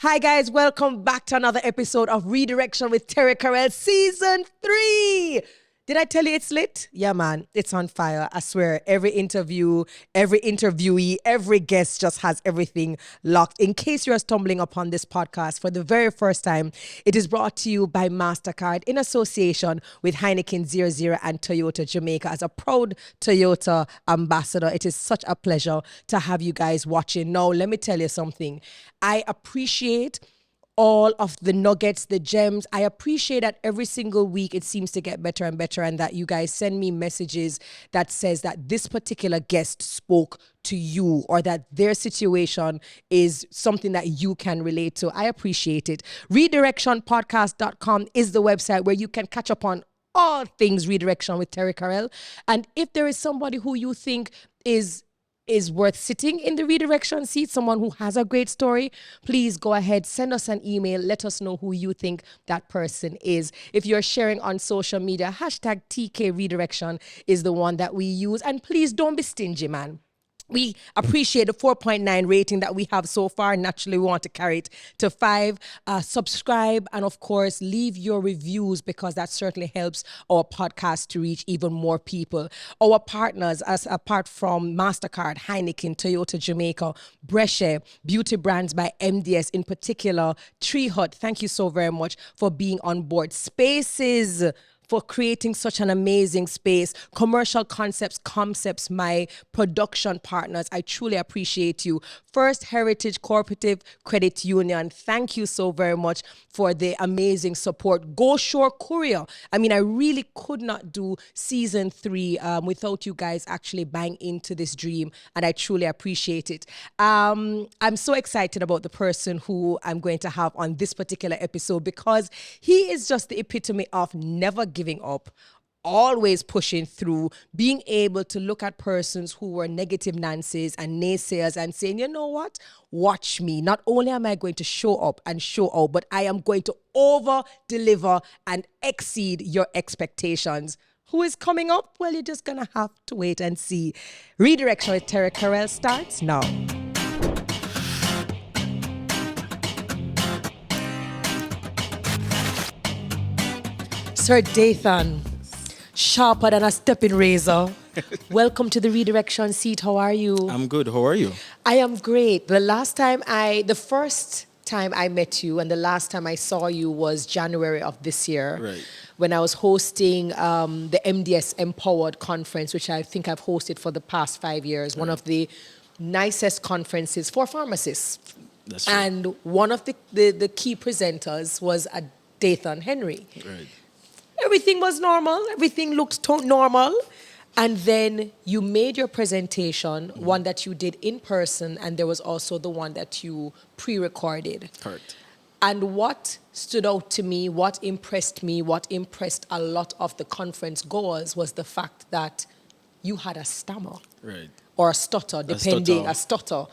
Hi guys, welcome back to another episode of Redirection with Terri-Karelle Season 3. Did I tell you it's lit? Yeah, man, it's on fire. I swear, every interview, every interviewee, every guest just has everything locked. In case you're stumbling upon this podcast for the very first time, it is brought to you by MasterCard in association with Heineken 00 and Toyota Jamaica. As a proud Toyota ambassador, it is such a pleasure to have you guys watching. Now, let me tell you something. I appreciate all of the nuggets, the gems. I appreciate that every single week it seems to get better and better, and that you guys send me messages that says that this particular guest spoke to you or that their situation is something that you can relate to. I appreciate it. Redirectionpodcast.com is the website where you can catch up on all things Redirection with Terri-Karelle. And if there is somebody who you think is worth sitting in the redirection seat, someone who has a great story, please go ahead, send us an email, let us know who you think that person is. If you're sharing on social media, hashtag TK Redirection is the one that we use. And please don't be stingy, man. We appreciate the 4.9 rating that we have so far. Naturally, we want to carry it to 5. Subscribe and, of course, leave your reviews because that certainly helps our podcast to reach even more people. Our partners, as apart from MasterCard, Heineken, Toyota Jamaica, Brescia, Beauty Brands by MDS, in particular, Tree Hut, thank you so very much for being on board. Spaces, for creating such an amazing space. Commercial Concepts, my production partners, I truly appreciate you. First Heritage Cooperative Credit Union, thank you so very much for the amazing support. Go Shore Courier, I mean, I really could not do season 3 without you guys actually buying into this dream, and I truly appreciate it. I'm so excited about the person who I'm going to have on this particular episode because he is just the epitome of never giving up, always pushing through, being able to look at persons who were negative Nancy's and naysayers and saying, you know what, watch me. Not only am I going to show up and show out, but I am going to over deliver and exceed your expectations. Who is coming up? Well, you're just gonna have to wait and see. Redirection with Terri-Karelle starts now. Sir Dathan, sharper than a stepping razor. Welcome to the Redirection seat. How are you? I'm good. How are you? I am great. The first time I met you and the last time I saw you was January of this year. Right. When I was hosting the MDS Empowered Conference, which I think I've hosted for the past 5 years. Right. One of the nicest conferences for pharmacists. That's true. And one of the key presenters was a Dathan Henry. Right. Everything was normal. Everything looked normal. And then you made your presentation, one that you did in person, and there was also the one that you pre-recorded. Correct. And what stood out to me, what impressed a lot of the conference goers was the fact that you had a stammer. Right. Or a stutter, depending, a stutter.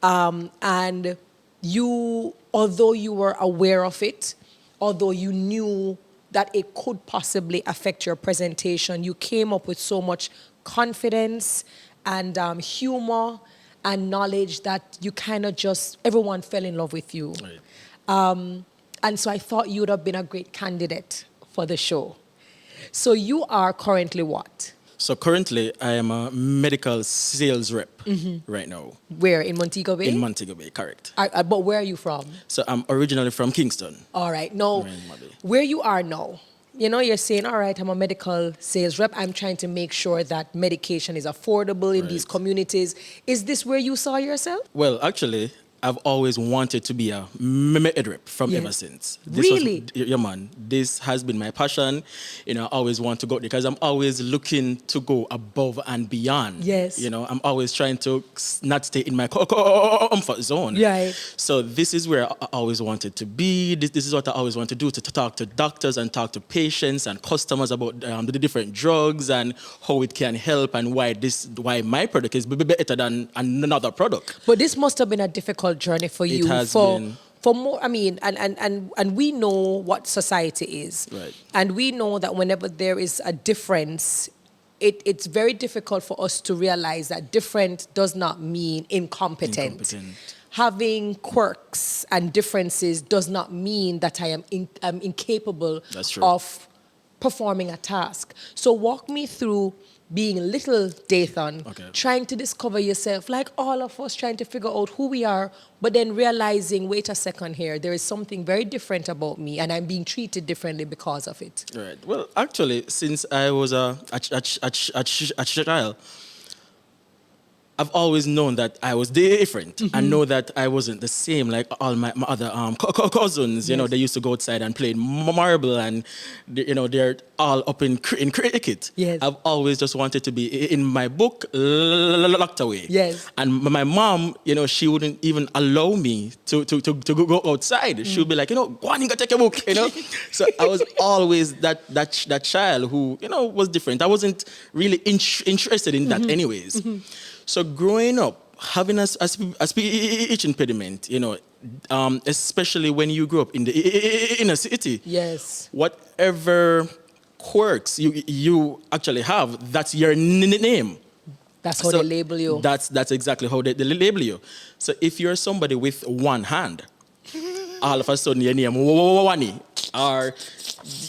Right. And you, although you were aware of it, although you knew that it could possibly affect your presentation, you came up with so much confidence and humor and knowledge that you kind of everyone fell in love with you. Right. And so I thought you would have been a great candidate for the show. So you are currently what? So currently, I am a medical sales rep right now. Where, in Montego Bay? In Montego Bay, correct. But where are you from? So I'm originally from Kingston. All right. Now, where you are now, you're saying, all right, I'm a medical sales rep. I'm trying to make sure that medication is affordable in these communities. Is this where you saw yourself? Well, actually, I've always wanted to be a med rep from ever since. Really? Yeah, man. This has been my passion. I always want to go because I'm always looking to go above and beyond. Yes. I'm always trying to not stay in my comfort zone. Right. So this is where I always wanted to be. This is what I always want to do, to talk to doctors and talk to patients and customers about the different drugs and how it can help and why my product is better than another product. But this must have been a difficult journey for you. It has been. For more, I mean, and we know what society is. Right. And we know that whenever there is a difference, it's very difficult for us to realize that different does not mean incompetent. having quirks and differences does not mean that I am I'm incapable of performing a task. So walk me through being little Dathan, trying to discover yourself, like all of us trying to figure out who we are, but then realizing, wait a second here, there is something very different about me and I'm being treated differently because of it. Right. Well, actually, since I was a child, I've always known that I was different and know that I wasn't the same like all my other cousins. You know, they used to go outside and play marble and, you know, they're all up in cricket. Yes. I've always just wanted to be in my book, locked away. Yes. And my mom, you know, she wouldn't even allow me to go outside. She would be like, you know, go on and go take a book, you know. So I was always that child who, you know, was different. I wasn't really interested in that anyways. So growing up, having a speech impediment, you know, especially when you grew up in the inner city, yes, whatever quirks you actually have, that's your name. That's how they label you. That's exactly how they label you. So if you're somebody with one hand, all of a sudden your name Wani, or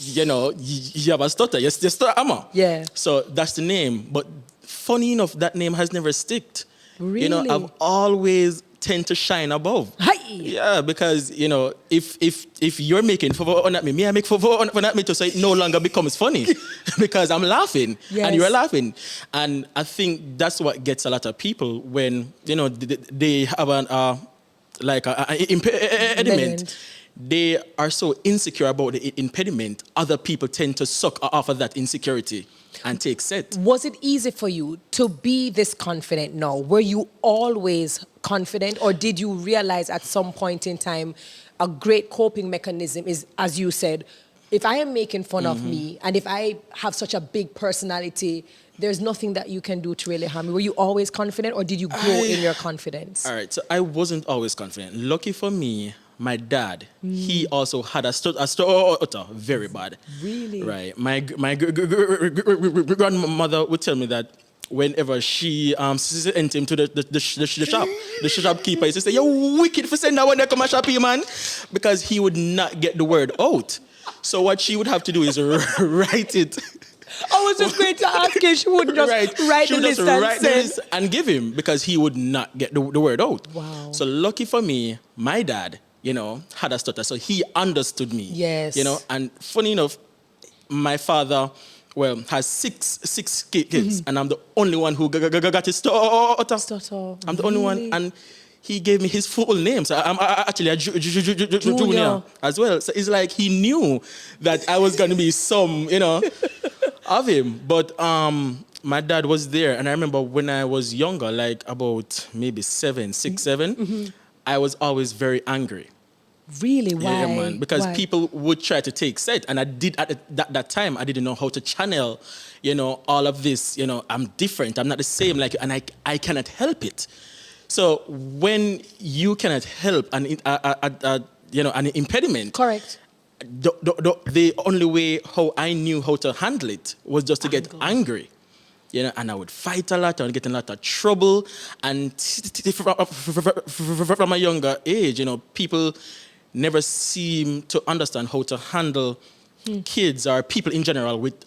you know you have a stutter, you're stutter. Yeah. So that's the name, but funny enough, that name has never sticked. Really? You know, I've always tend to shine above. Hi. Yeah, because, you know, if you're making fun at me, I make fun at me too, so it no longer becomes funny because I'm laughing and you're laughing. And I think that's what gets a lot of people when, you know, they have an impediment. They are so insecure about the impediment, other people tend to suck off of that insecurity and take set. Was it easy for you to be this confident now? Were you always confident, or did you realize at some point in time a great coping mechanism is, as you said, if I am making fun of me and if I have such a big personality, there's nothing that you can do to really harm me. Were you always confident, or did you grow in your confidence? All right, so I wasn't always confident. Lucky for me, my dad, he also had a stutter, very bad. Really? Right. My grandmother would tell me that whenever she sent him to the shop, the shopkeeper used to say, "You're wicked for sending that one there come a shop here, man," because he would not get the word out. So what she would have to do is write it. I was just going to ask if she wouldn't just write the list and give him, because he would not get the word out. Wow. So lucky for me, my dad, you know, had a stutter, so he understood me. Yes. You know, and funny enough, my father, well, has six kids, and I'm the only one who got his stutter. I'm the only one, and he gave me his full name, so I'm actually a junior as well. So it's like he knew that I was going to be some, you know, of him. But my dad was there, and I remember when I was younger, like about maybe 7, I was always very angry. Really? Why? Yeah, man. Because people would try to take set, and I did at that time. I didn't know how to channel, you know, all of this. You know, I'm different. I'm not the same like you, and I cannot help it. So when you cannot help an you know, an impediment, correct. The only way how I knew how to handle it was just to get angry. You know, and I would fight a lot, I would get in a lot of trouble. And from a younger age, you know, people never seem to understand how to handle kids or people in general with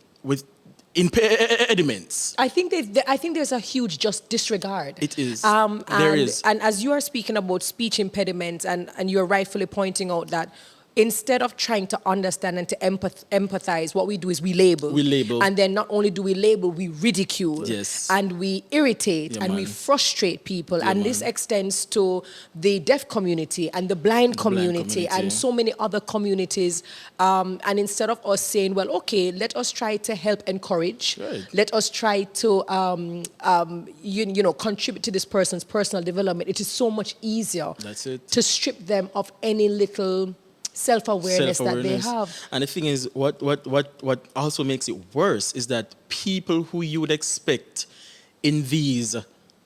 impediments. I think there's a huge just disregard. It is. There is. And as you are speaking about speech impediments, and you're rightfully pointing out that instead of trying to understand and to empathize, what we do is we label. We label. And then not only do we label, we ridicule. Yes. And we irritate and we frustrate people. And this extends to the deaf community and the blind community and so many other communities. And instead of us saying, well, okay, let us try to help encourage. Right. Let us try to, you know, contribute to this person's personal development. It is so much easier to strip them of any little self-awareness that they have. And the thing is, what also makes it worse is that people who you would expect in these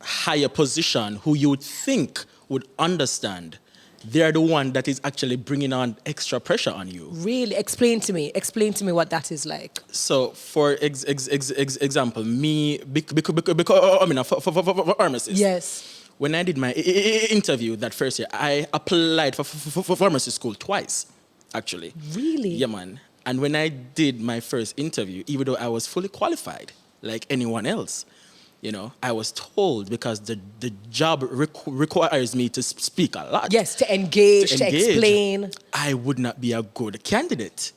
higher positions, who you would think would understand, they're the one that is actually bringing on extra pressure on you. Really? Explain to me what that is like. So, for example, me, because I'm a pharmacist. Yes. when I did my interview that first year, I applied for pharmacy school twice, actually. Really? Yeah, man. And when I did my first interview, even though I was fully qualified, like anyone else, you know, I was told because the job requires me to speak a lot. Yes, to engage, to explain. I would not be a good candidate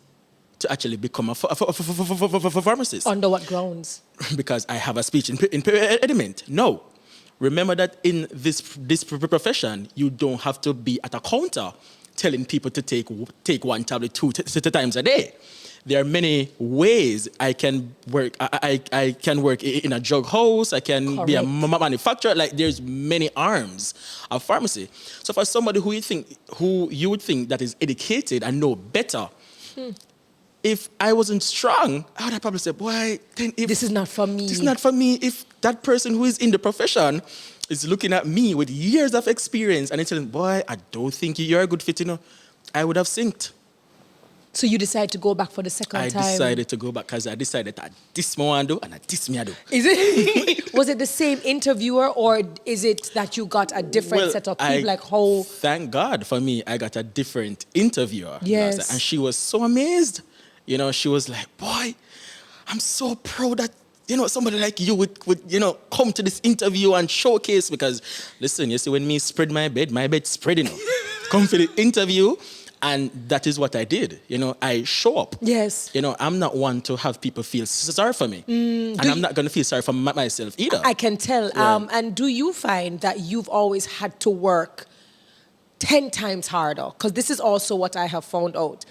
to actually become a pharmacist. Under what grounds? Because I have a speech impediment. No. Remember that in this profession, you don't have to be at a counter telling people to take one tablet two times a day. There are many ways I can work. I can work in a drug house. I can be a manufacturer. Like there's many arms of pharmacy. So for somebody who you would think that is educated and know better, if I wasn't strong, I would have probably said, boy, then if this is not for me. This is not for me. If that person who is in the profession is looking at me with years of experience and telling, boy, I don't think you're a good fit, you know, I would have synced. So you decided to go back for the second time? I decided to go back because I decided that this me want to do and this me I do. Is it? Was it the same interviewer or is it that you got a different set of people? Like how? Thank God for me, I got a different interviewer. Yes. And she was so amazed. You know, she was like, boy, I'm so proud that, you know, somebody like you would you know, come to this interview and showcase because, listen, you see, when me spread my bed spread, you know. Come for the interview. And that is what I did. You know, I show up. Yes. You know, I'm not one to have people feel sorry for me. And I'm not going to feel sorry for myself either. I can tell. Yeah. And do you find that you've always had to work 10 times harder? Because this is also what I have found out.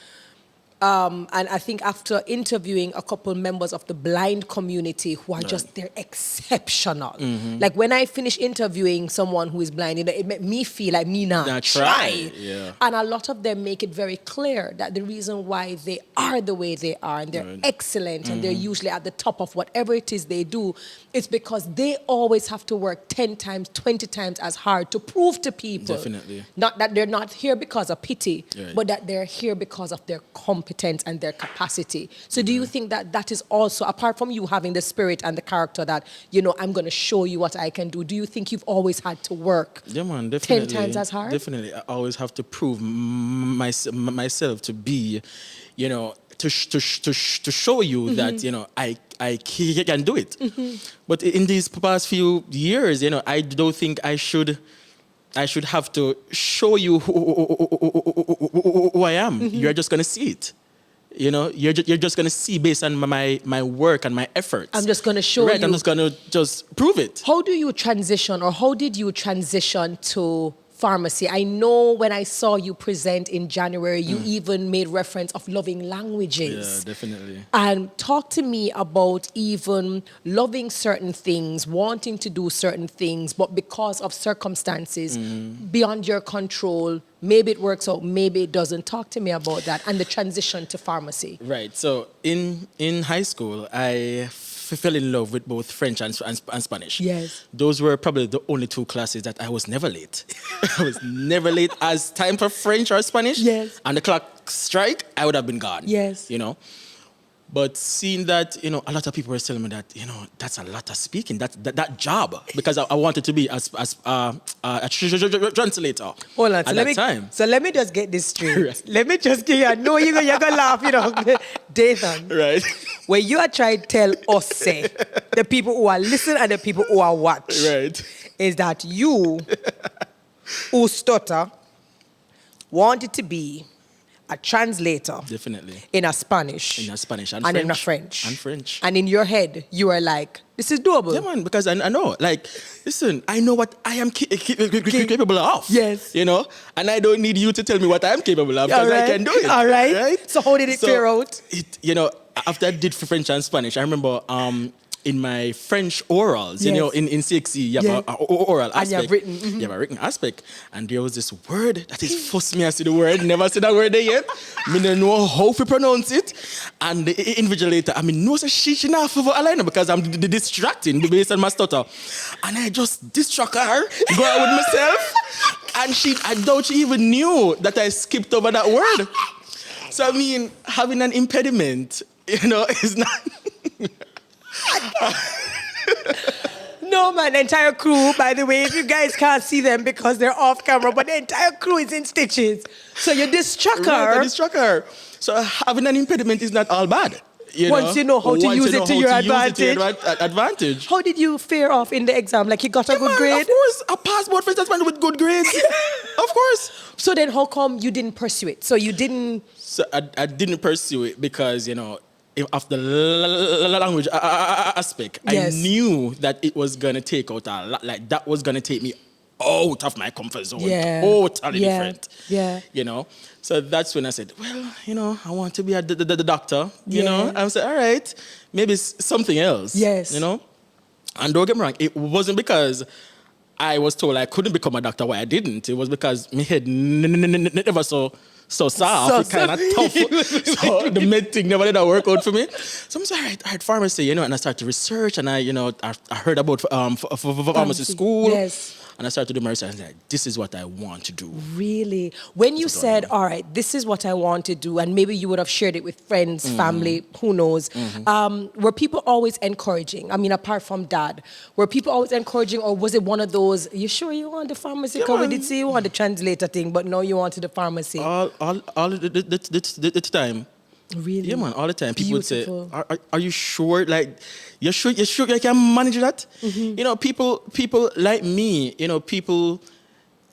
And I think after interviewing a couple members of the blind community who are just, they're exceptional. Like when I finish interviewing someone who is blind, you know, it made me feel like me not try. Yeah. And a lot of them make it very clear that the reason why they are the way they are and they're excellent and they're usually at the top of whatever it is they do, it's because they always have to work 10 times, 20 times as hard to prove to people. Definitely. Not that they're not here because of pity, but that they're here because of their competence and their capacity. So do you think that that is also, apart from you having the spirit and the character that, you know, I'm going to show you what I can do, do you think you've always had to work 10 times as hard? Definitely. I always have to prove myself to be, you know, to show you that, you know, I can do it. But in these past few years, you know, I don't think I should have to show you who I am. You're just going to see it. You know, you're just going to see based on my work and my efforts. I'm just going to show you. I'm just going to just prove it. How do you transition, or how did you transition to pharmacy? I know when I saw you present in January, you even made reference of loving languages. Yeah, definitely. And talk to me about even loving certain things, wanting to do certain things, but because of circumstances beyond your control, maybe it works out, maybe it doesn't. Talk to me about that and the transition to pharmacy. Right. So in high school, I fell in love with both French and Spanish. Yes. Those were probably the only two classes that I was never late. I was never late as time for French or Spanish. Yes. And the clock strike, I would have been gone. Yes. You know. But seeing that, you know, a lot of people were telling me that, you know, that's a lot of speaking, that job, because I wanted to be a translator. Hold on, at that time. So let me just get this straight. Right. Let me just get you. I know you're gonna laugh, you know, Dathan. Right. When you are trying to tell us, say, the people who are listening and the people who are watch, right, is that you, who stutter, wanted to be a translator. Definitely. In a Spanish. In a Spanish and French. French. In a French. And French. And in your head, you were like, this is doable. Yeah, man, because I know. Like, listen, I know what I am capable of. Yes. You know? And I don't need you to tell me what I'm capable of, because I can do it. All right. Right? So how did it fare out? You know, after I did French and Spanish, I remember in my French orals, you know, in CXC, you have an oral aspect. And you have written. You have a written aspect. And there was this word that is forced me to see the word. Never said that word there yet. I don't know how to pronounce it. And the invigilator, I mean, no, so she not for a line because I'm distracting based on my stutter. And I just distract her, go out with myself. And I doubt she even knew that I skipped over that word. So, I mean, having an impediment, you know, is not... No, No, man, the entire crew, by the way, if you guys can't see them because they're off camera, but the entire crew is in stitches. So you distract her. Right, I distract her. So having an impediment is not all bad. Once you know how to use it to your advantage. How did you fare off in the exam? Like, you got a good grade? Of course. A passport for instance with good grades. Of course. So then how come you didn't pursue it? So you didn't... So I didn't pursue it because, of the language aspect, yes. I knew that it was going to take out a lot. Like, that was going to take me out of my comfort zone. Yeah. Totally different. Yeah. So that's when I said, well, I want to be a doctor. I said, all right, maybe it's something else. Yes. And don't get me wrong, it wasn't because I was told I couldn't become a doctor why I didn't. It was because my head never so soft, kind of tough. So the med thing never did work out for me. So I'm saying, all right, pharmacy, and I started to research, and I heard about pharmacy school. Yes. And I started to do my research, and I was like, this is what I want to do. Really? When you said, all right, this is what I want to do, and maybe you would have shared it with friends, family, who knows, were people always encouraging? I mean, apart from dad, were people always encouraging, or was it one of those, you sure you want the pharmacy? Because we did say you want the translator thing, but no, you wanted the pharmacy. All the time. Really? Yeah, man, all the time. People Beautiful. would say, are you sure? Like, you're sure you can manage that? People like me, people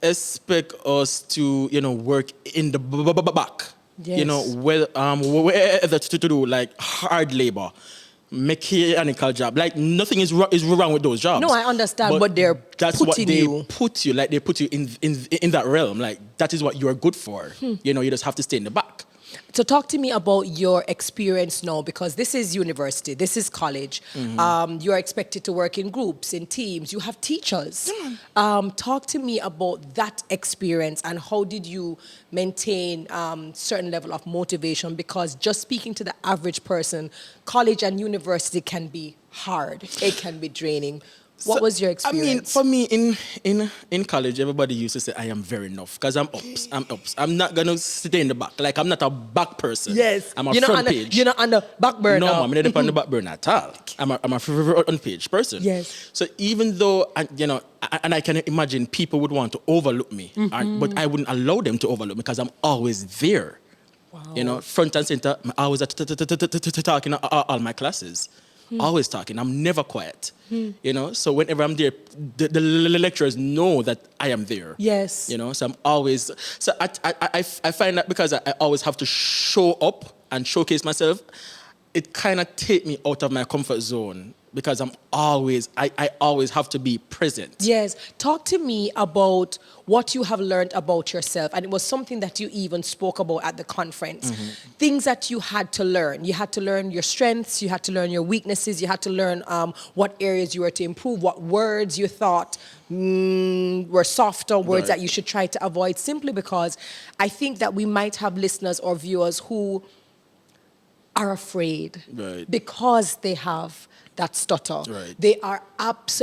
expect us to, work in the back. Yes. Whether to do like hard labor, mechanical job. Like, nothing is wrong with those jobs. No, I understand, but that's what they put you. Like, they put you in that realm. Like, that is what you're good for. You just have to stay in the back. So talk to me about your experience now, because this is university, this is college. You're expected to work in groups, in teams. You have teachers. Talk to me about that experience and how did you maintain certain level of motivation? Because just speaking to the average person, college and university can be hard. It can be draining. What was your experience? I mean, for me, in college, everybody used to say, I am very enough, because I'm ups. I'm not going to stay in the back. Like, I'm not a back person. Yes. I'm a front page. You're not on the back burner. No, I'm not on the back burner at all. I'm a front page person. Yes. So even though, and I can imagine people would want to overlook me, but I wouldn't allow them to overlook me because I'm always there. Wow. Front and center, I'm always talking all my classes. Always talking. I'm never quiet. So whenever I'm there, the lecturers know that I am there. Yes. So I'm always. So I find that because I always have to show up and showcase myself, it kind of take me out of my comfort zone because I always have to be present. Yes. Talk to me about what you have learned about yourself. And it was something that you even spoke about at the conference. Things that you had to learn. You had to learn your strengths. You had to learn your weaknesses. You had to learn what areas you were to improve, what words you thought were softer, words that you should try to avoid, simply because I think that we might have listeners or viewers who are afraid because they have that stutter. They are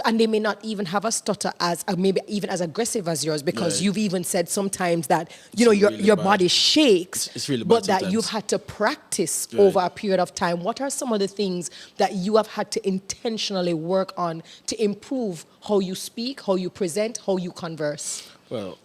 and they may not even have a stutter as maybe even as aggressive as yours, because you've even said sometimes that your body shakes. It's really bad but that sometimes. you've had to practice over a period of time. What are some of the things that you have had to intentionally work on to improve how you speak, how you present, how you converse? Well,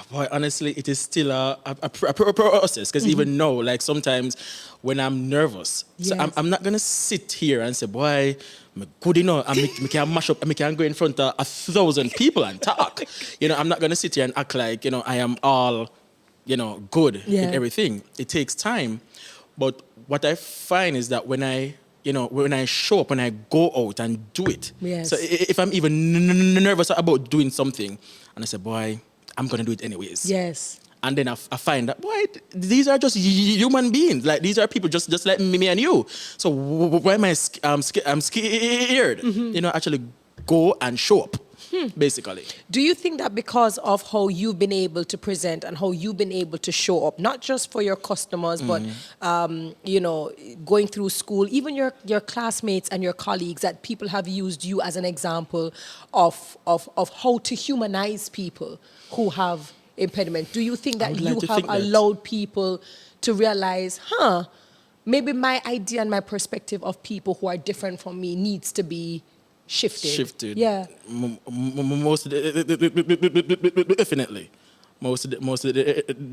boy, honestly, it is still a process, because even now, like sometimes when I'm nervous, so I'm not going to sit here and say, boy, I'm good enough, I can mash up, I can go in front of 1,000 people and talk. I'm not going to sit here and act like, I am all, good in everything. It takes time. But what I find is that when I show up, when I go out and do it, so if I'm even nervous about doing something, and I say, boy, I'm going to do it anyways. Yes. And then I find that, boy, these are just human beings. Like, these are people just like me and you. So why am I I'm scared? Actually go and show up, basically. Do you think that because of how you've been able to present and how you've been able to show up, not just for your customers, but, going through school, even your classmates and your colleagues, that people have used you as an example of how to humanize people who have impediment? Do you think that you have allowed people to realize, maybe my idea and my perspective of people who are different from me needs to be shifted. Yeah. Most definitely. Most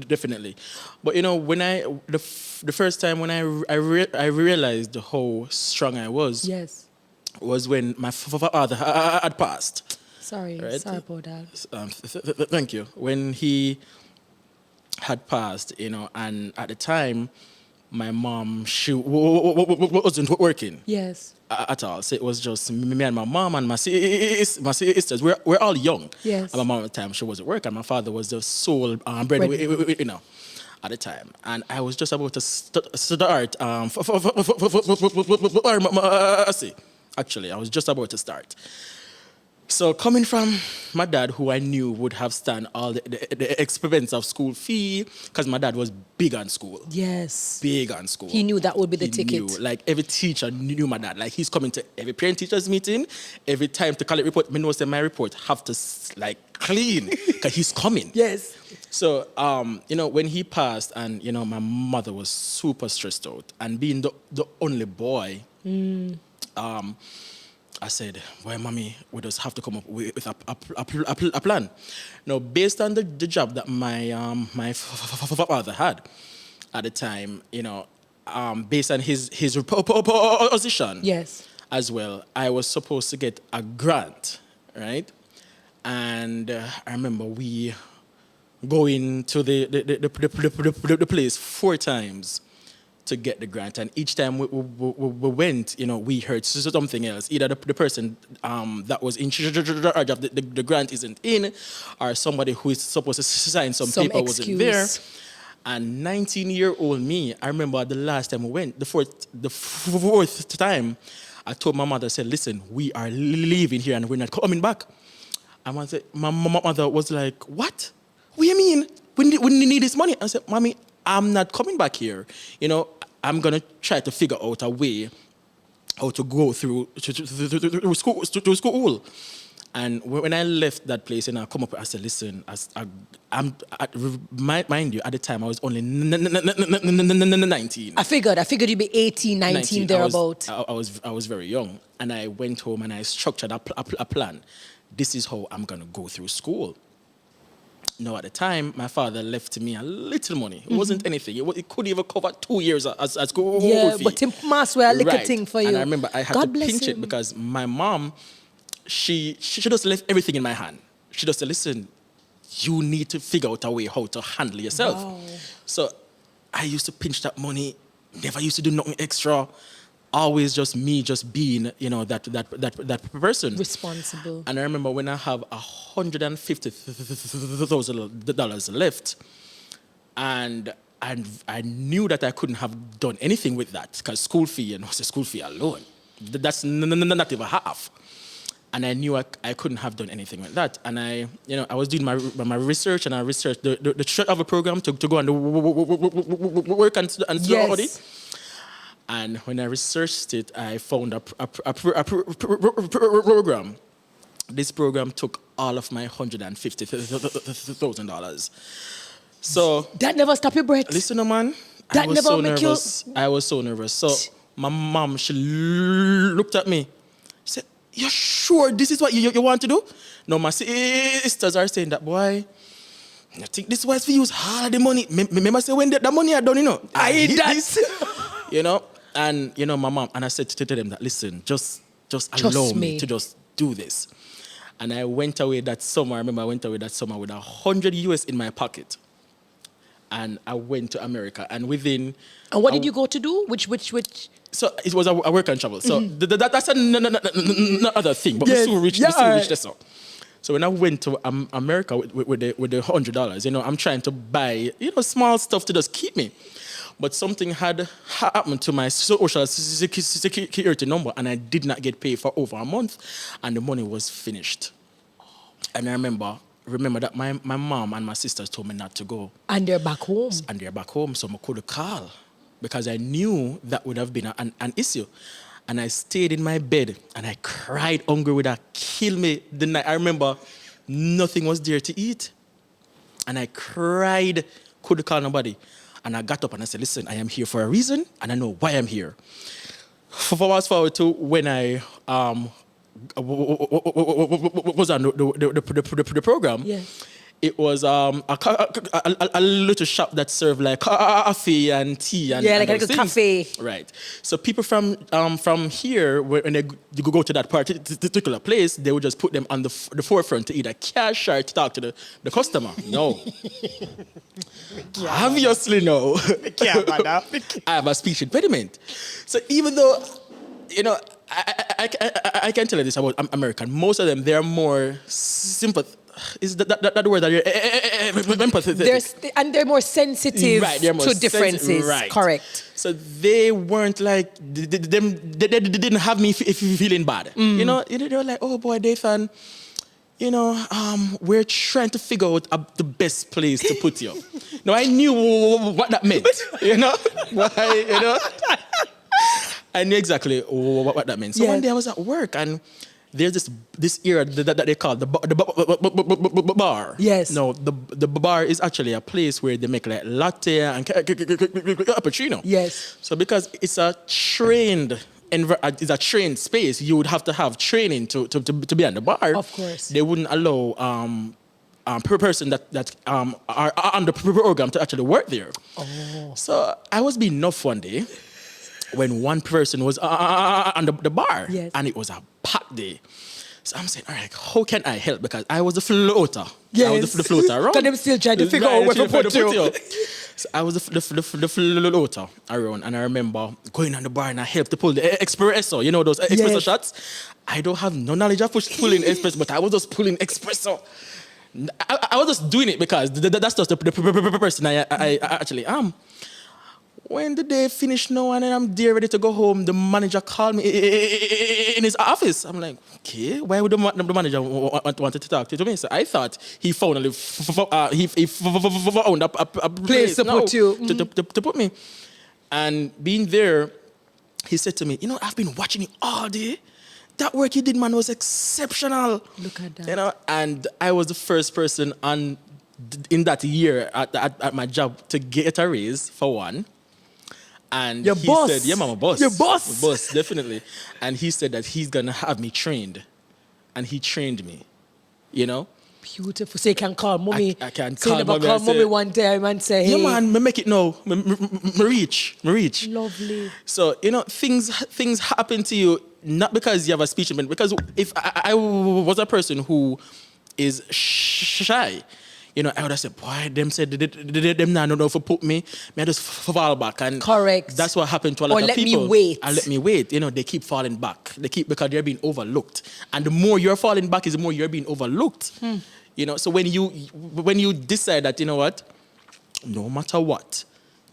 definitely. But you know, when the first time when I realized how strong I was, Yes. was when my father had passed. Sorry Right? about that. Thank you. When he had passed, you know, and at the time, my mom, she wasn't working. Yes. At all. So it was just me and my mom and my sisters. We're all young. Yes. And my mom at the time, she wasn't working. My father was the sole breadwinner, you know, at the time. And I was just about to start. Actually, I was just about to start. So coming from my dad, who I knew would have stand all the expense of school fee, because my dad was big on school. Yes. Big on school. He knew that would be the He ticket. knew, like every teacher knew my dad. Like he's coming to every parent teachers meeting, every time to collect report. Me know say my report have to like clean because he's coming. Yes. So you know, when he passed, and you know, my mother was super stressed out, and being the only boy, I said, "Boy, mommy, we just have to come up with a plan." Now, based on the job that my father had at the time, you know, based on his position, Yes. as well, I was supposed to get a grant, right? And I remember we going to the place 4 times to get the grant, and each time we went, you know, we heard something else. Either the person that was in charge of the grant isn't in, or somebody who is supposed to sign some paper wasn't there. And 19-year-old me, I remember the last time we went, the fourth time, I told my mother, I said, "Listen, we are leaving here and we're not coming back." And my mother was like, "What? What do you mean? We need this money." I said, "Mommy, I'm not coming back here. You know, I'm going to try to figure out a way how to go through school. And when I left that place and I come up, I said, "Listen, mind you, at the time I was only 19. I figured you'd be 18, 19 thereabout. I was very young. And I went home and I structured a plan. This is how I'm going to go through school. No, at the time, my father left me a little money. It wasn't anything. It couldn't even cover 2 years as school fee. Yeah, but him mass were a little thing for you. And I remember I had to pinch it because my mom, she just left everything in my hand. She just said, "Listen, you need to figure out a way how to handle yourself." Wow. So I used to pinch that money, never used to do nothing extra. Always just me, just being, you know, that person. Responsible. And I remember when I have $150,000 left, and I knew that I couldn't have done anything with that because school fee, and what's the school fee alone? That's not even half. And I knew I couldn't have done anything with that. And I was doing my research, and I researched the travel program to go and work and study. And when I researched it, I found a program. This program took all of my $150,000. So that never stopped your breath. Listen, man. That never make you. I was so nervous. So my mom, she looked at me. She said, "You're sure this is what you want to do?" No, my sisters are saying that, "Boy, I think this was for use all the money." Remember say when the money I done, you know, I hate that. You know. And, you know, my mom, and I said to them that, "Listen, just allow me to just do this." And I went away that summer. I remember I went away that summer with $100 in my pocket. And I went to America. And within... And what did you go to do? Which? So it was a work and travel. So that's another thing. But we're so rich. So when I went to America with the $100, you know, I'm trying to buy, you know, small stuff to just keep me. But something had happened to my social security number, and I did not get paid for over a month, and the money was finished. And I remember that my mom and my sisters told me not to go. And they're back home. So I could call, because I knew that would have been an issue. And I stayed in my bed, and I cried hungry with a kill me the night. I remember nothing was there to eat. And I cried, couldn't call nobody. And I got up and I said, "Listen, I am here for a reason, and I know why I'm here." Fast forward to when I was on the program. Yes. It was a little shop that served like coffee and tea and Yeah, like those a things. cafe. Right. So people from here, when they go to that particular place, they would just put them on the forefront to either cash or to talk to the customer. No. Obviously, no. I have a speech impediment. So even though, you know, I can tell you this about American. Most of them, they're more sympathetic. Is that the word that you're empathetic? And they're more sensitive right, they're more to differences. Right. Correct. So they weren't like, they didn't have me feeling bad. You know, they were like, oh boy, Dathan, you know, we're trying to figure out the best place to put you. Now, I knew what that meant, you know? Why, you know? I knew exactly what that meant. So one day I was at work and there's this area that they call the bar. Yes. No, the bar is actually a place where they make like latte and cappuccino. Yes. So because it's a trained space, you would have to have training to be on the bar. Of course. They wouldn't allow per person that are on the program to actually work there. Oh. So I was being enough one day when one person was on the bar. Yes. And it was a packed day. So I'm saying, all right, how can I help? Because I was the floater. Yes. I was the floater around. Because them still trying to figure out where to put you. So I was the floater around. And I remember going on the bar and I helped to pull the espresso. You know those espresso shots? I don't have no knowledge of pulling espresso, but I was just pulling espresso. I was just doing it because that's just the person I actually am. When the day finished now and I'm there ready to go home, the manager called me in his office. I'm like, okay, why would the manager want to talk to me? So I thought he found a place to put you. To put me. And being there, he said to me, you know, I've been watching you all day. That work you did, man, was exceptional. Look at that. You know, and I was the first person in that year at my job to get a raise, for one. And he said, yeah, mama, boss. Your boss. Boss, definitely. And he said that he's going to have me trained. And he trained me, you know? Beautiful. So you can call mommy. I can so call mommy. Call mommy one time and say, hey. Yeah, man, me make it now. Me reach. Lovely. So, you know, things happen to you not because you have a speech impediment, because if I was a person who is shy, you know, I would have said, boy, them said, them not know if to put me. I just fall back. And correct. That's what happened to a lot of people. Or let me wait. And let me wait. You know, they keep falling back. Because they're being overlooked. And the more you're falling back is the more you're being overlooked. You know, so when you decide that, you know what, no matter what,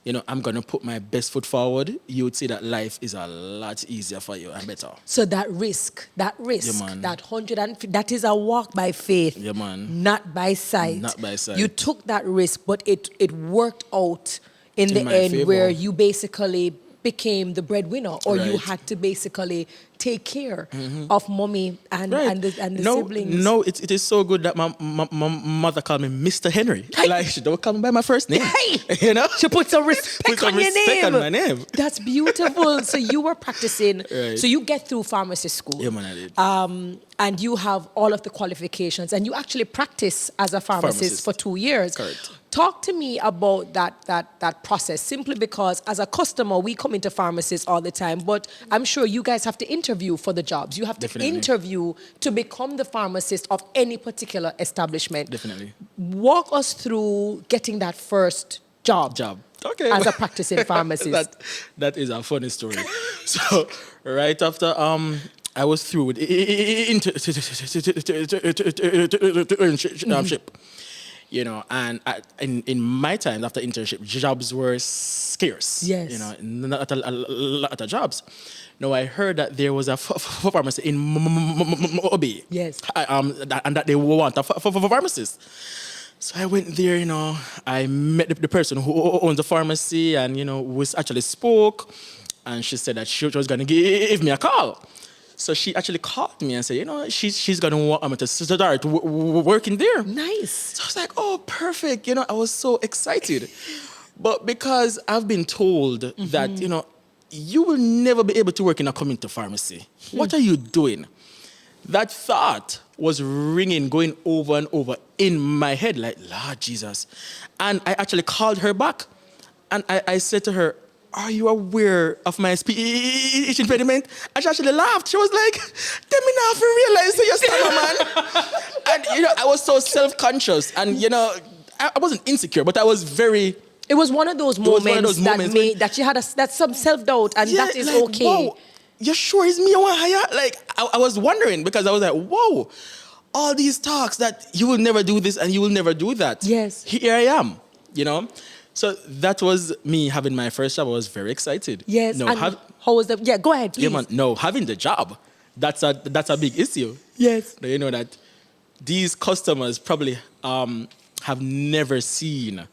you know, I'm going to put my best foot forward, you would see that life is a lot easier for you and better. So that risk, yeah, man. that is a walk by faith, yeah, man. not by sight. Not by sight. You took that risk, but it worked out in the end favor. where you basically became the breadwinner, or you Right. had to basically take care of mommy and the siblings. No, it is so good that my mother called me Mr. Henry. Like, she don't call me by my first name. Hey! You know? She put some respect on your name. on my name. That's beautiful. So you were practicing. Right. So you get through pharmacy school. Yeah, man, I did. And you have all of the qualifications, and you actually practice as a pharmacist for 2 years. Correct. Talk to me about that process, simply because as a customer, we come into pharmacies all the time, but I'm sure you guys have to interview for the jobs. You have to Definitely. interview to become the pharmacist of any particular establishment. Definitely. Walk us through getting that first job. Okay. As a practicing pharmacist. That is a funny story. So right after I was through with internship, you know, and in my time after internship, jobs were scarce. Yes. You know, not a lot of jobs. Now I heard that there was a pharmacy in Mobi. Yes. And that they want a pharmacist. So I went there, you know, I met the person who owns the pharmacy, and, you know, we actually spoke, and she said that she was going to give me a call. So she actually called me and said, you know, she's going to want me to start working there. Nice. So I was like, oh, perfect. You know, I was so excited. But because I've been told that, you know, you will never be able to work in a community pharmacy. What are you doing? that thought was ringing, going over and over in my head, like, Lord Jesus. And I actually called her back. And I said to her, are you aware of my speech impediment? And she actually laughed. She was like, tell me now if you realize that you're stammer, man. And, you know, I was so self-conscious. And, you know, I wasn't insecure, but I was very... It was one of those moments that you had that's some self-doubt, and that is like, okay. Whoa, you sure it's me? Like, I was wondering, because I was like, whoa, all these talks that you will never do this and you will never do that. Yes. Here I am, you know? So that was me having my first job. I was very excited. Yes. No, and how was the... Yeah, go ahead, please. Yeah, man, no, having the job, that's a big issue. Yes. You know that these customers probably have never seen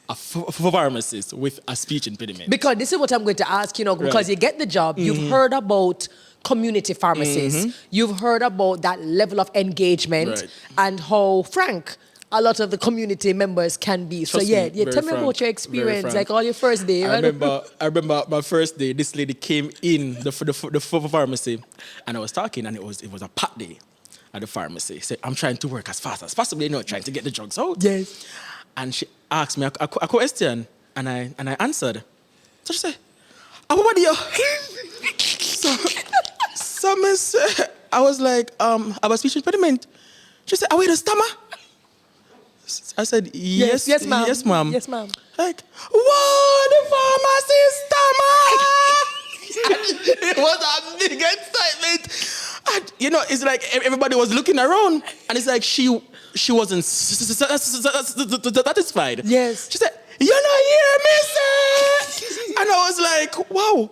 a pharmacist with a speech impediment. Because this is what I'm going to ask, you know, because you get the job, you've heard about community pharmacists, you've heard about that level of engagement and how frank a lot of the community members can be. Trust so yeah, me, tell me about your experience, like all your first day. I remember my first day. This lady came in the pharmacy, and I was talking, and it was a packed day at the pharmacy. She said, I'm trying to work as fast as possible, you know, trying to get the drugs out. Yes. And she asked me a question, and I answered. So she said, what are you? I was like, I have a speech impediment. She said, are we the stammer? I said, yes, ma'am. Yes, ma'am. Yes, ma'am. Like, whoa, the pharmacist stammer! It was a big excitement. And, you know, it's like everybody was looking around, and it's like she wasn't satisfied. Yes. She said, you're not here, mister! And I was like, wow.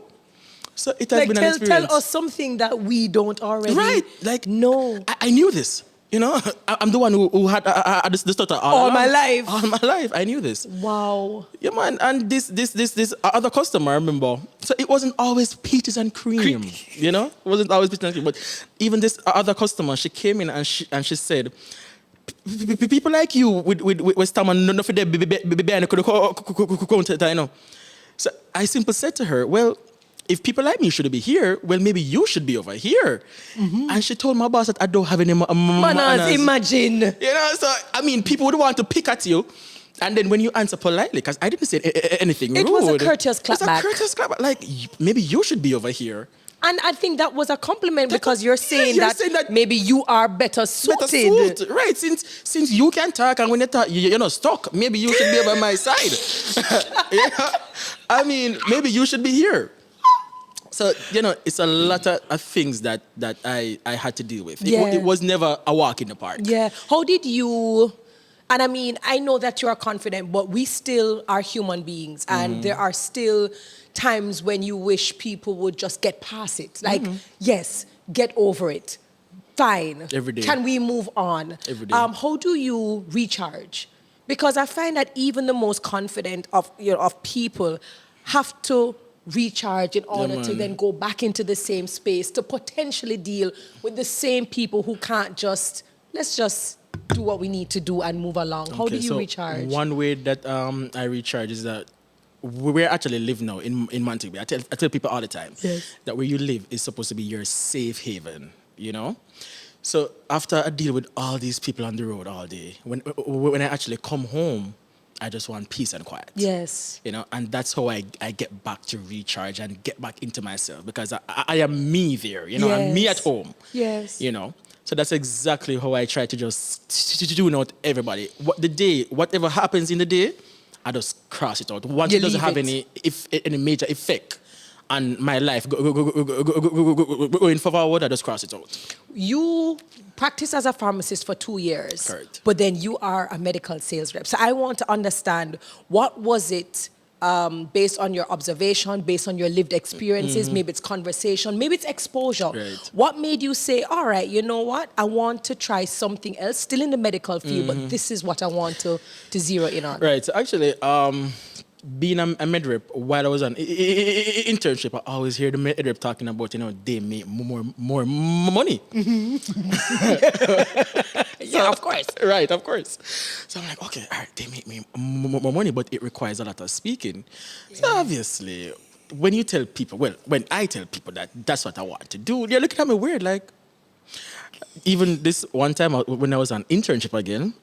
So it has been an experience. Tell us something that we don't already. Right. Like, no. I knew this. You know, I'm the one who had the stutter all my life. All my life, I knew this. Wow. Yeah, man. And this other customer, I remember. So it wasn't always peaches and cream. You know, it wasn't always peaches and cream. But even this other customer, she came in and she said, people like you with stammer, no for them, you know. So I simply said to her, well, if people like me should be here, well, maybe you should be over here. And she told my boss that I don't have any manners. Imagine. You know, so, I mean, people would want to pick at you. And then when you answer politely, because I didn't say anything rude. It was a courteous clapback. It was a courteous clapback. Like, maybe you should be over here. And I think that was a compliment because you're saying that maybe you are better suited. Right, since you can talk and when you talk, you're not stuck. Maybe you should be over my side. Yeah? I mean, maybe you should be here. So, you know, it's a lot of things that I had to deal with. It was never a walk in the park. Yeah. How did you... And I mean, I know that you are confident, but we still are human beings. And there are still times when you wish people would just get past it. Like, yes, get over it. Fine. Every day. Can we move on? Every day. How do you recharge? Because I find that even the most confident of people have to recharge in order to then go back into the same space to potentially deal with the same people who can't let's just do what we need to do and move along. How do you recharge? One way that I recharge is that where I actually live now in Montego Bay. I tell people all the time that where you live is supposed to be your safe haven, you know? So after I deal with all these people on the road all day, when I actually come home, I just want peace and quiet. Yes. You know, and that's how I get back to recharge and get back into myself because I am me there, you know, I'm me at home. Yes. You know, so that's exactly how I try to just tune out everybody. Whatever happens in the day, I just cross it out. Once it doesn't have any major effect on my life going forward, I just cross it out. You practiced as a pharmacist for 2 years. Correct. But then you are a medical sales rep. So I want to understand, what was it based on your observation, based on your lived experiences, maybe it's conversation, maybe it's exposure. Right. What made you say, all right, you know what? I want to try something else, still in the medical field, but this is what I want to zero in on. Right. So actually, being a med rep, while I was on internship, I always hear the med rep talking about, you know, they make more money. Yeah, of course. Right, of course. So I'm like, okay, all right, they make me more money, but it requires a lot of speaking. Yeah. So obviously, when I tell people that that's what I want to do, they're looking at me weird, like, even this one time when I was on internship again,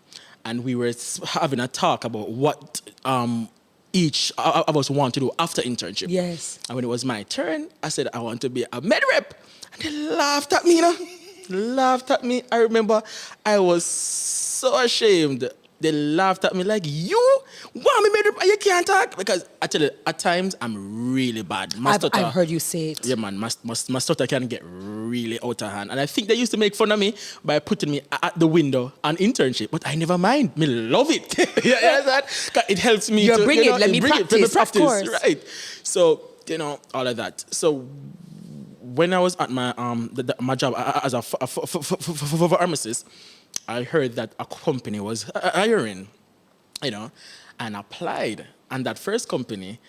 and we were having a talk about what each of us want to do after internship. Yes. And when it was my turn, I said, I want to be a med rep. And they laughed at me, you know. Laughed at me. I remember I was so ashamed. They laughed at me like, you want me med rep and you can't talk? Because I tell you, at times, I'm really bad. I've heard you say it. Yeah, man, my stutter can get really out of hand. And I think they used to make fun of me by putting me at the window on internship. But I never mind. Me love it. Yeah, that. It helps me to bring it. Let me practice, of course. Right. So, all of that. So, when I was at my my job as a pharmacist, I heard that a company was hiring, and applied. And that first company,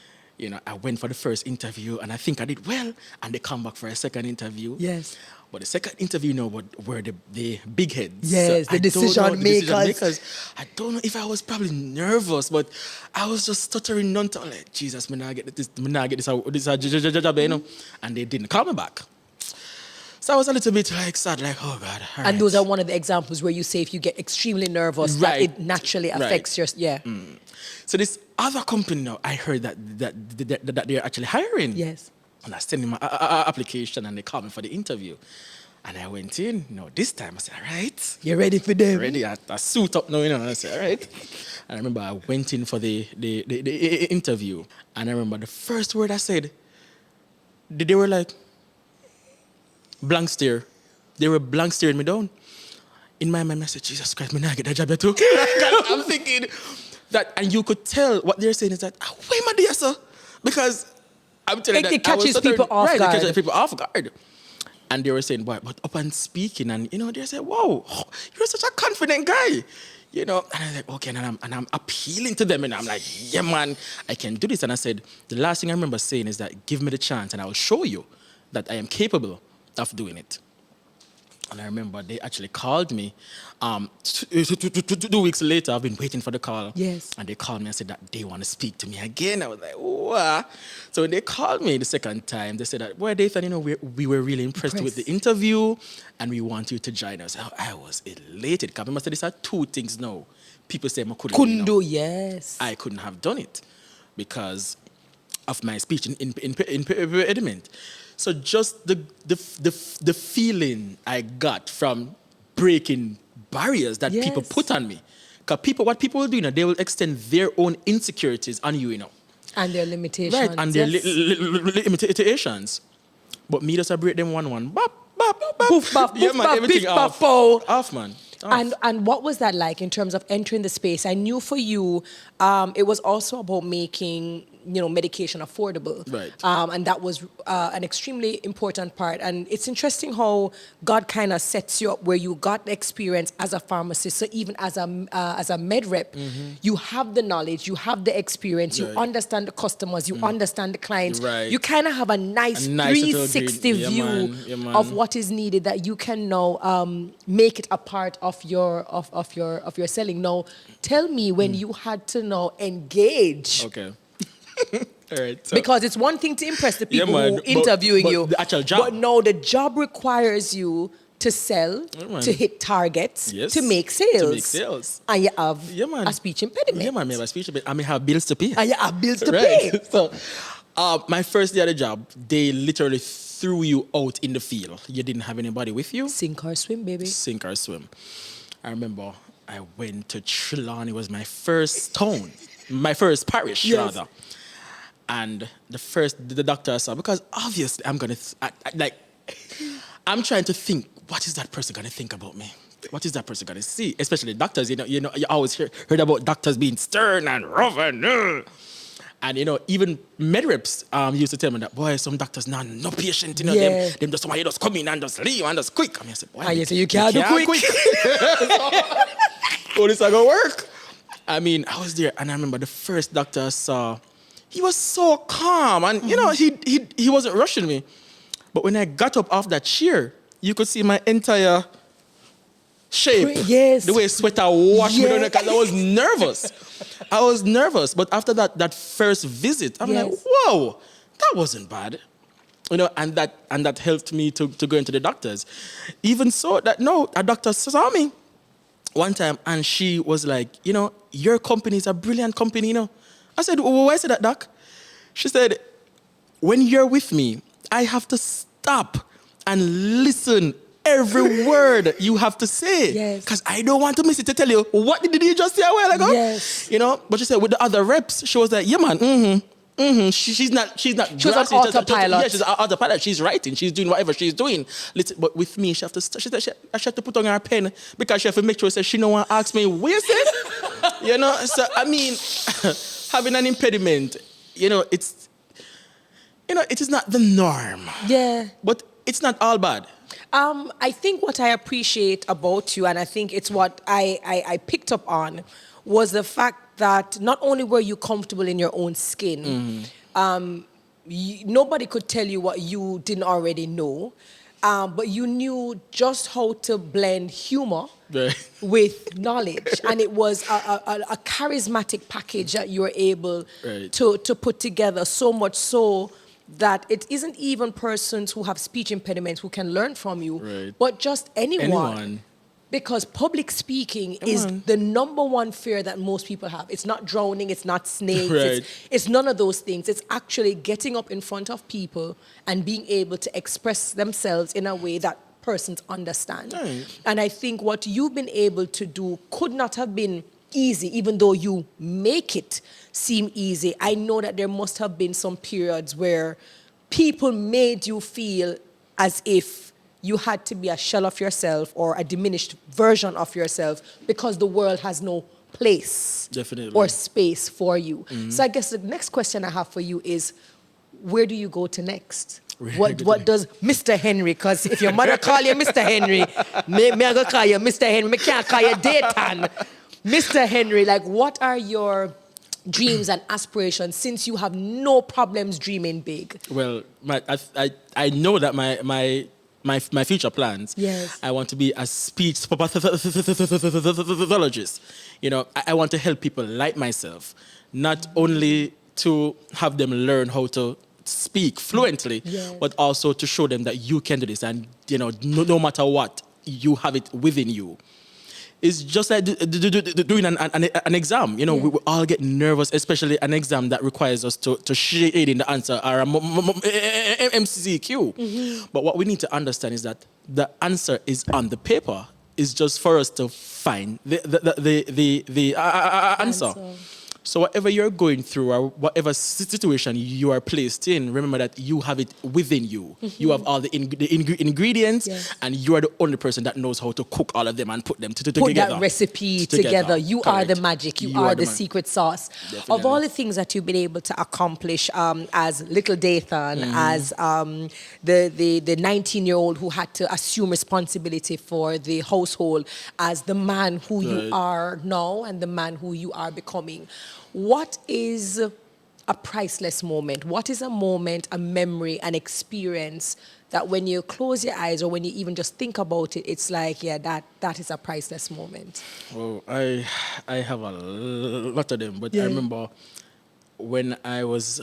I went for the first interview, and I think I did well. And they come back for a second interview. Yes. But the second interview, were the big heads. Yes, the decision makers. I don't know if I was probably nervous, but I was just stuttering non-stop. Like, Jesus, me not get this job, And they didn't call me back. So I was a little bit sad, like, oh God. And right. Those are one of the examples where you say if you get extremely nervous, right. that it naturally affects your, So this other company now, I heard that they're actually hiring. Yes. And I sent in my application and they called me for the interview. And I went in, this time I said, all right. You're ready for them? Ready, I suit up now, and I said, all right. And I remember I went in for the interview. And I remember the first word I said, they were like, blank stare. They were blank staring me down. In my mind, I said, Jesus Christ, me not get that job yet too. I'm thinking that, and you could tell what they're saying is that, where am I there, sir? Because I'm telling you that it catches people off guard. Right, it catches people off guard. And they were saying, boy, but upon speaking, and they said, whoa, you're such a confident guy. And I was like, okay, and I'm appealing to them, and I'm like, yeah, man, I can do this. And I said, the last thing I remember saying is that, give me the chance, and I will show you that I am capable of doing it. And I remember they actually called me 2 weeks later. I've been waiting for the call. Yes. And they called me and said that they want to speak to me again. I was like, what? So when they called me the second time, they said that, well, Dathan, we were really impressed with the interview and we want you to join us. I was elated. Because I must say, these are two things now. People say I couldn't do, yes. I couldn't have done it because of my speech impediment. So just the feeling I got from breaking barriers that people put on me. Because what people will do, they will extend their own insecurities on you, And their limitations. Right, and their limitations. But me just break them one. Bop, bop, bop. Boof, bop, yeah, boof, man, bop, everything beef, off. bop, Off, man. Off. And what was that like in terms of entering the space? I knew for you, it was also about making medication affordable. Right. And that was an extremely important part. And it's interesting how God kind of sets you up where you got the experience as a pharmacist. So even as a med rep, you have the knowledge, you have the experience, you understand the customers, you understand the clients. Right. You kind of have a nice 360 view of what is needed that you can now make it a part of your selling. Now, tell me when you had to now engage. Okay. All right, so because it's one thing to impress the people who are interviewing you. The actual job. But no, the job requires you to sell, to hit targets, to make sales. And you have a speech impediment. Yeah, man, I have a speech impediment. I may have bills to pay. And you have bills to pay. So, my first day at the job, they literally threw you out in the field. You didn't have anybody with you. Sink or swim, baby. Sink or swim. I remember I went to Trelawney. It was my first town, my first parish, rather. And the doctor saw, because obviously I'm trying to think, what is that person going to think about me? What is that person going to see? Especially doctors, you always heard about doctors being stern and rough and even med reps used to tell me that, boy, some doctors now no patient, them just somebody just come in and just leave and just quick. I mean, I said, boy, so you can't do quick. Oh, this is going to work. I mean, I was there and I remember the first doctor I saw, he was so calm and, he wasn't rushing me. But when I got up off that chair, you could see my entire shape. Yes. The way sweater washed me down because I was nervous. But after that first visit, I'm like, whoa, that wasn't bad. and that helped me to go into the doctors. Even so, a doctor saw me one time, and she was like, your company is a brilliant company, I said, well, why is that, doc? She said, when you're with me, I have to stop and listen every word you have to say. Yes. Because I don't want to miss it to tell you, what did you just say a while ago? Yes. But she said with the other reps, she was like, yeah, man, She's not. She was on autopilot. She's on autopilot. She's writing. She's doing whatever she's doing. But with me, she have to. She said she have to put on her pen because she have to make sure that she no one ask me where is it. So I mean, having an impediment, it's, it is not the norm. Yeah. But it's not all bad. I think what I appreciate about you, and I think it's what I picked up on, was the fact that not only were you comfortable in your own skin, nobody could tell you what you didn't already know, but you knew just how to blend humor with knowledge. And it was a charismatic package that you were able to put together, so much so that it isn't even persons who have speech impediments who can learn from you, but just anyone. Because public speaking is the number one fear that most people have. It's not drowning, it's not snakes, it's none of those things. It's actually getting up in front of people and being able to express themselves in a way that persons understand. And I think what you've been able to do could not have been easy, even though you make it seem easy. I know that there must have been some periods where people made you feel as if you had to be a shell of yourself or a diminished version of yourself because the world has no place or space for you. So I guess the next question I have for you is, where do you go to next? What does Mr. Henry, because if your mother call you Mr. Henry, me I go call you Mr. Henry, me can't call you Dathan. Mr. Henry, like, what are your dreams and aspirations since you have no problems dreaming big? Well, I know that my future plans. Yes. I want to be a speech pathologist. I want to help people like myself, not only to have them learn how to speak fluently, but also to show them that you can do this, and no matter what, you have it within you. It's just like doing an exam. We all get nervous, especially an exam that requires us to shade in the answer or a MCQ. But what we need to understand is that the answer is on the paper. It's just for us to find the answer. So whatever you're going through or whatever situation you are placed in, remember that you have it within you. You have all the ingredients, and you are the only person that knows how to cook all of them and put them together. Put that recipe together. You are the magic. You are the secret sauce. Definitely. Of all the things that you've been able to accomplish as little Dathan, as the 19-year-old who had to assume responsibility for the household, as the man who you are now and the man who you are becoming, what is a priceless moment? What is a moment, a memory, an experience that when you close your eyes or when you even just think about it, it's like, that is a priceless moment? Well, I have a lot of them, but I remember when I was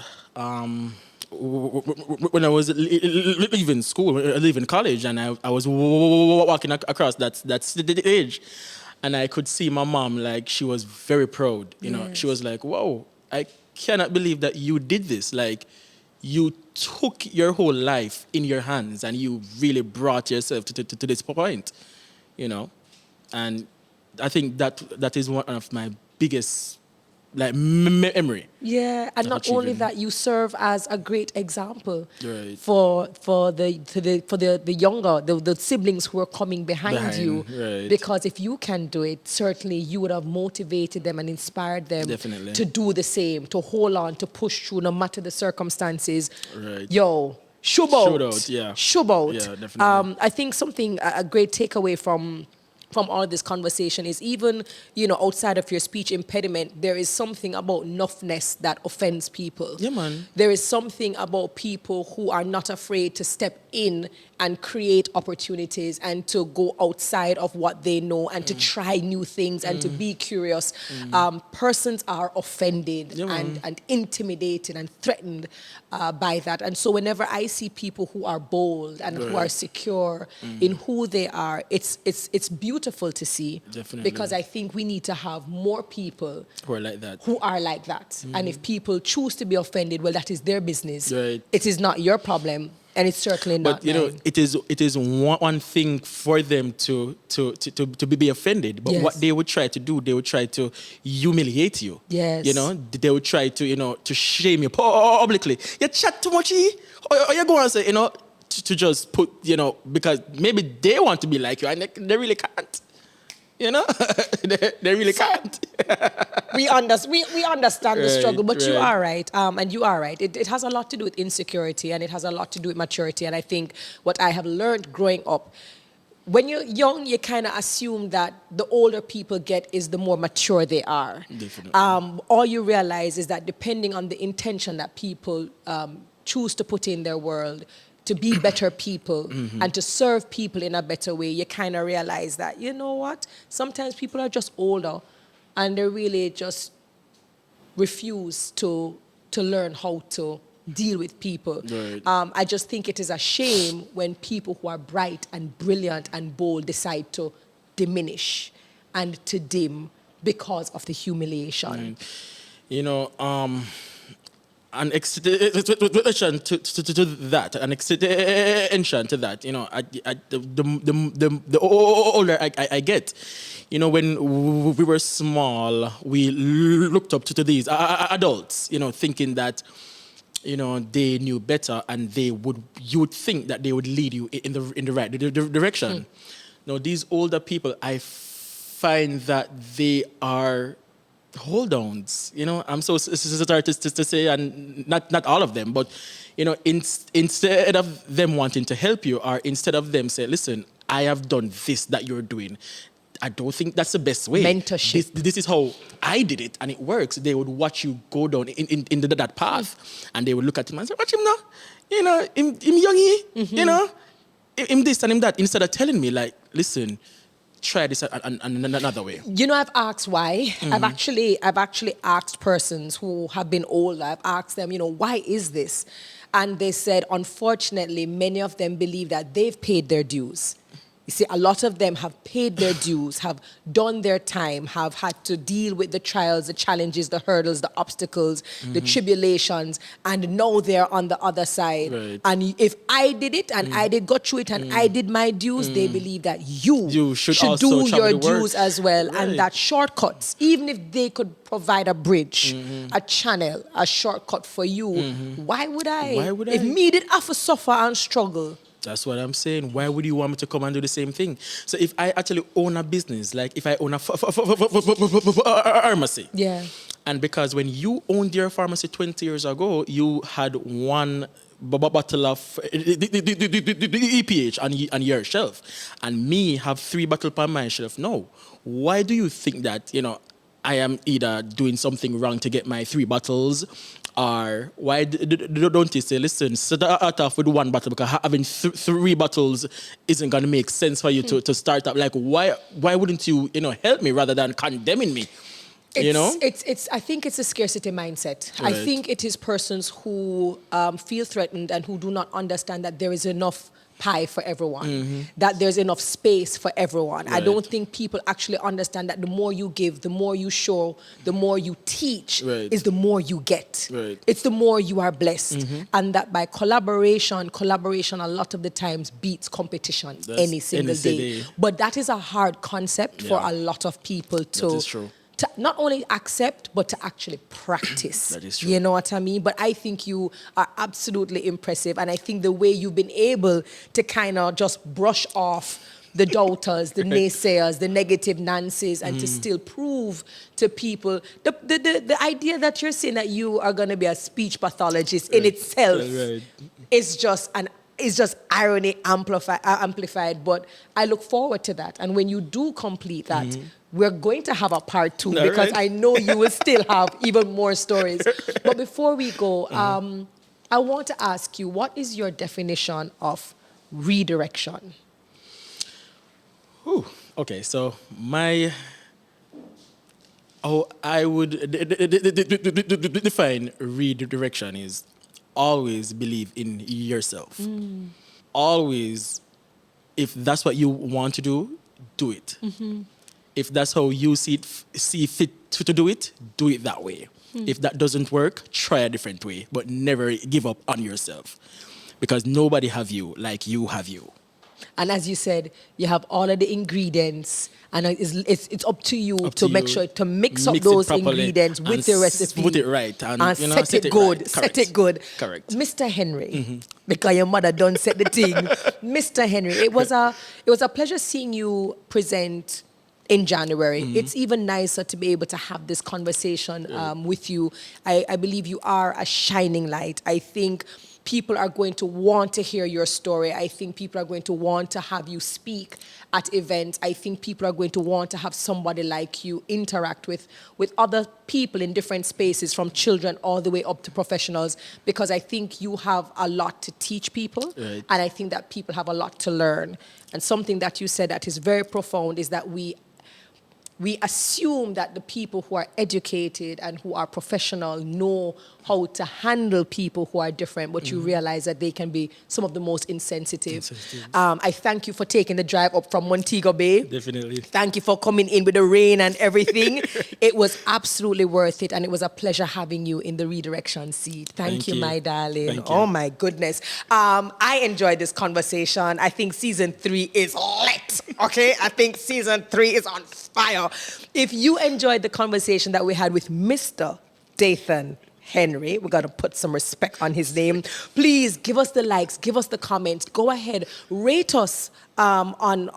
leaving school, leaving college, and I was walking across that stage. And I could see my mom, like, she was very proud. She was like, whoa, I cannot believe that you did this. Like, you took your whole life in your hands and you really brought yourself to this point, And I think that is one of my biggest memory. Yeah, and not only that, you serve as a great example for the younger, the siblings who are coming behind you. Because if you can do it, certainly you would have motivated them and inspired them to do the same, to hold on, to push through no matter the circumstances. Shub out. Yeah, Shub out. Yeah, definitely. I think a great takeaway from from all this conversation is even, outside of your speech impediment, there is something about nuffness that offends people. Yeah, man. There is something about people who are not afraid to step in and create opportunities and to go outside of what they know and to try new things and to be curious. Persons are offended and intimidated and threatened by that. And so whenever I see people who are bold and who are secure in who they are, it's beautiful to see. Definitely. Because I think we need to have more people Who are like that. And if people choose to be offended, well, that is their business. Right. It is not your problem. And it's certainly not. But mine. it is one thing for them to be offended. But what they would try to do, they would try to humiliate you. Yes. They would try to to shame you publicly. You chat too much, or you go and say, to just put, because maybe they want to be like you and they really can't. They really can't. We understand the struggle, but you are right. And you are right. It has a lot to do with insecurity, and it has a lot to do with maturity. And I think what I have learned growing up, when you're young, you kind of assume that the older people get is the more mature they are. Definitely. All you realize is that depending on the intention that people choose to put in their world, to be better people and to serve people in a better way, you kind of realize that, you know what? Sometimes people are just older and they really just refuse to learn how to deal with people. Right. I just think it is a shame when people who are bright and brilliant and bold decide to diminish and to dim because of the humiliation. Right. An extension to that, the older I get, when we were small, we looked up to these adults, thinking that, they knew better and you would think that they would lead you in the right direction. Now, these older people, I find that they are hold-ons. I'm so sorry to say, and not all of them, but instead of them wanting to help you, or instead of them say, listen, I have done this that you're doing, I don't think that's the best way. Mentorship. This is how I did it, and it works. They would watch you go down in that path, and they would look at him and say, watch him now, him youngie, him this and him that, instead of telling me, like, listen, try this another way. I've asked why. I've actually asked persons who have been older. I've asked them, why is this? And they said, unfortunately, many of them believe that they've paid their dues. You see, a lot of them have paid their dues, have done their time, have had to deal with the trials, the challenges, the hurdles, the obstacles, the tribulations, and now they're on the other side. Right. And if I did it, and I did go through it, and I did my dues, they believe that you should do your dues as well. Right. And that shortcuts, even if they could provide a bridge, a channel, a shortcut for you, why would I? If me did have to suffer and struggle, that's what I'm saying. Why would you want me to come and do the same thing? So if I actually own a business, like if I own a pharmacy, and because when you owned your pharmacy 20 years ago, you had one bottle of EPH on your shelf, and me have 3 bottles on my shelf. No, why do you think that I am either doing something wrong to get my 3 bottles? Or why don't you say, listen, start off with 1 bottle, because having 3 bottles isn't going to make sense for you to start up. Like, why wouldn't you, help me rather than condemning me? I think it's a scarcity mindset. Right. I think it is persons who feel threatened and who do not understand that there is enough pie for everyone, that there's enough space for everyone. Right. I don't think people actually understand that the more you give, the more you show, the more you teach, is the more you get. Right. It's the more you are blessed. And that by collaboration a lot of the times beats competition any single day. But that is a hard concept for a lot of people to not only accept, but to actually practice. That is true. You know what I mean? But I think you are absolutely impressive. And I think the way you've been able to kind of just brush off the doubters, the naysayers, the negative Nancy's, and to still prove to people the idea that you're saying that you are going to be a speech pathologist in itself is just an is just irony amplified. But I look forward to that. And when you do complete that, we're going to have a part 2 because I know you will still have even more stories. But before we go, I want to ask you, what is your definition of redirection? Okay, so I would define redirection is always believe in yourself. Always, if that's what you want to do it. If that's how you see fit to do it that way. If that doesn't work, try a different way, but never give up on yourself, because nobody have you like you have you. And as you said, you have all of the ingredients, and it's up to you to make sure to mix up those ingredients with the recipe. Put it right. And set it good. Right. Set it good. Correct. Mr. Henry, because your mother done set the thing. Mr. Henry, it was a pleasure seeing you present in January. It's even nicer to be able to have this conversation with you. I believe you are a shining light. I think people are going to want to hear your story. I think people are going to want to have you speak at events. I think people are going to want to have somebody like you interact with other people in different spaces, from children all the way up to professionals, because I think you have a lot to teach people. Right. And I think that people have a lot to learn. And something that you said that is very profound is that we assume that the people who are educated and who are professional know how to handle people who are different, but you realize that they can be some of the most insensitive. I thank you for taking the drive up from Montego Bay. Definitely. Thank you for coming in with the rain and everything. It was absolutely worth it, and it was a pleasure having you in the redirection seat. Thank you, my darling. Oh, my goodness. I enjoyed this conversation. I think season 3 is lit, okay? I think season 3 is on fire. If you enjoyed the conversation that we had with Mr. Dathan Henry, we got to put some respect on his name. Please give us the likes, give us the comments. Go ahead, rate us on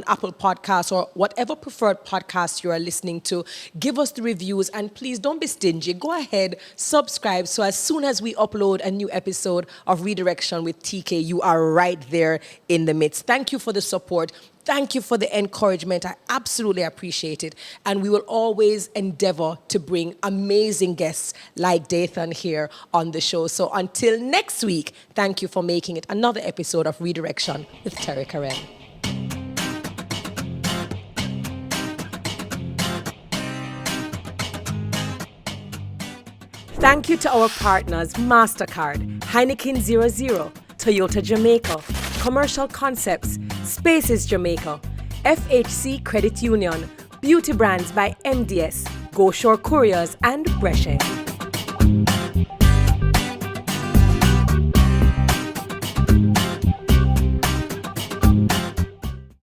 Apple Podcasts or whatever preferred podcast you are listening to. Give us the reviews, and please don't be stingy. Go ahead, subscribe, so as soon as we upload a new episode of Redirection with TK, you are right there in the midst. Thank you for the support. Thank you for the encouragement. I absolutely appreciate it. And we will always endeavor to bring amazing guests like Dathan here on the show. So until next week, thank you for making it another episode of Redirection with Terri-Karelle. Thank you to our partners, MasterCard, Heineken 00, Toyota Jamaica, Commercial Concepts, Spaces Jamaica, FHC Credit Union, Beauty Brands by MDS, Go Shore Couriers, and Brescia.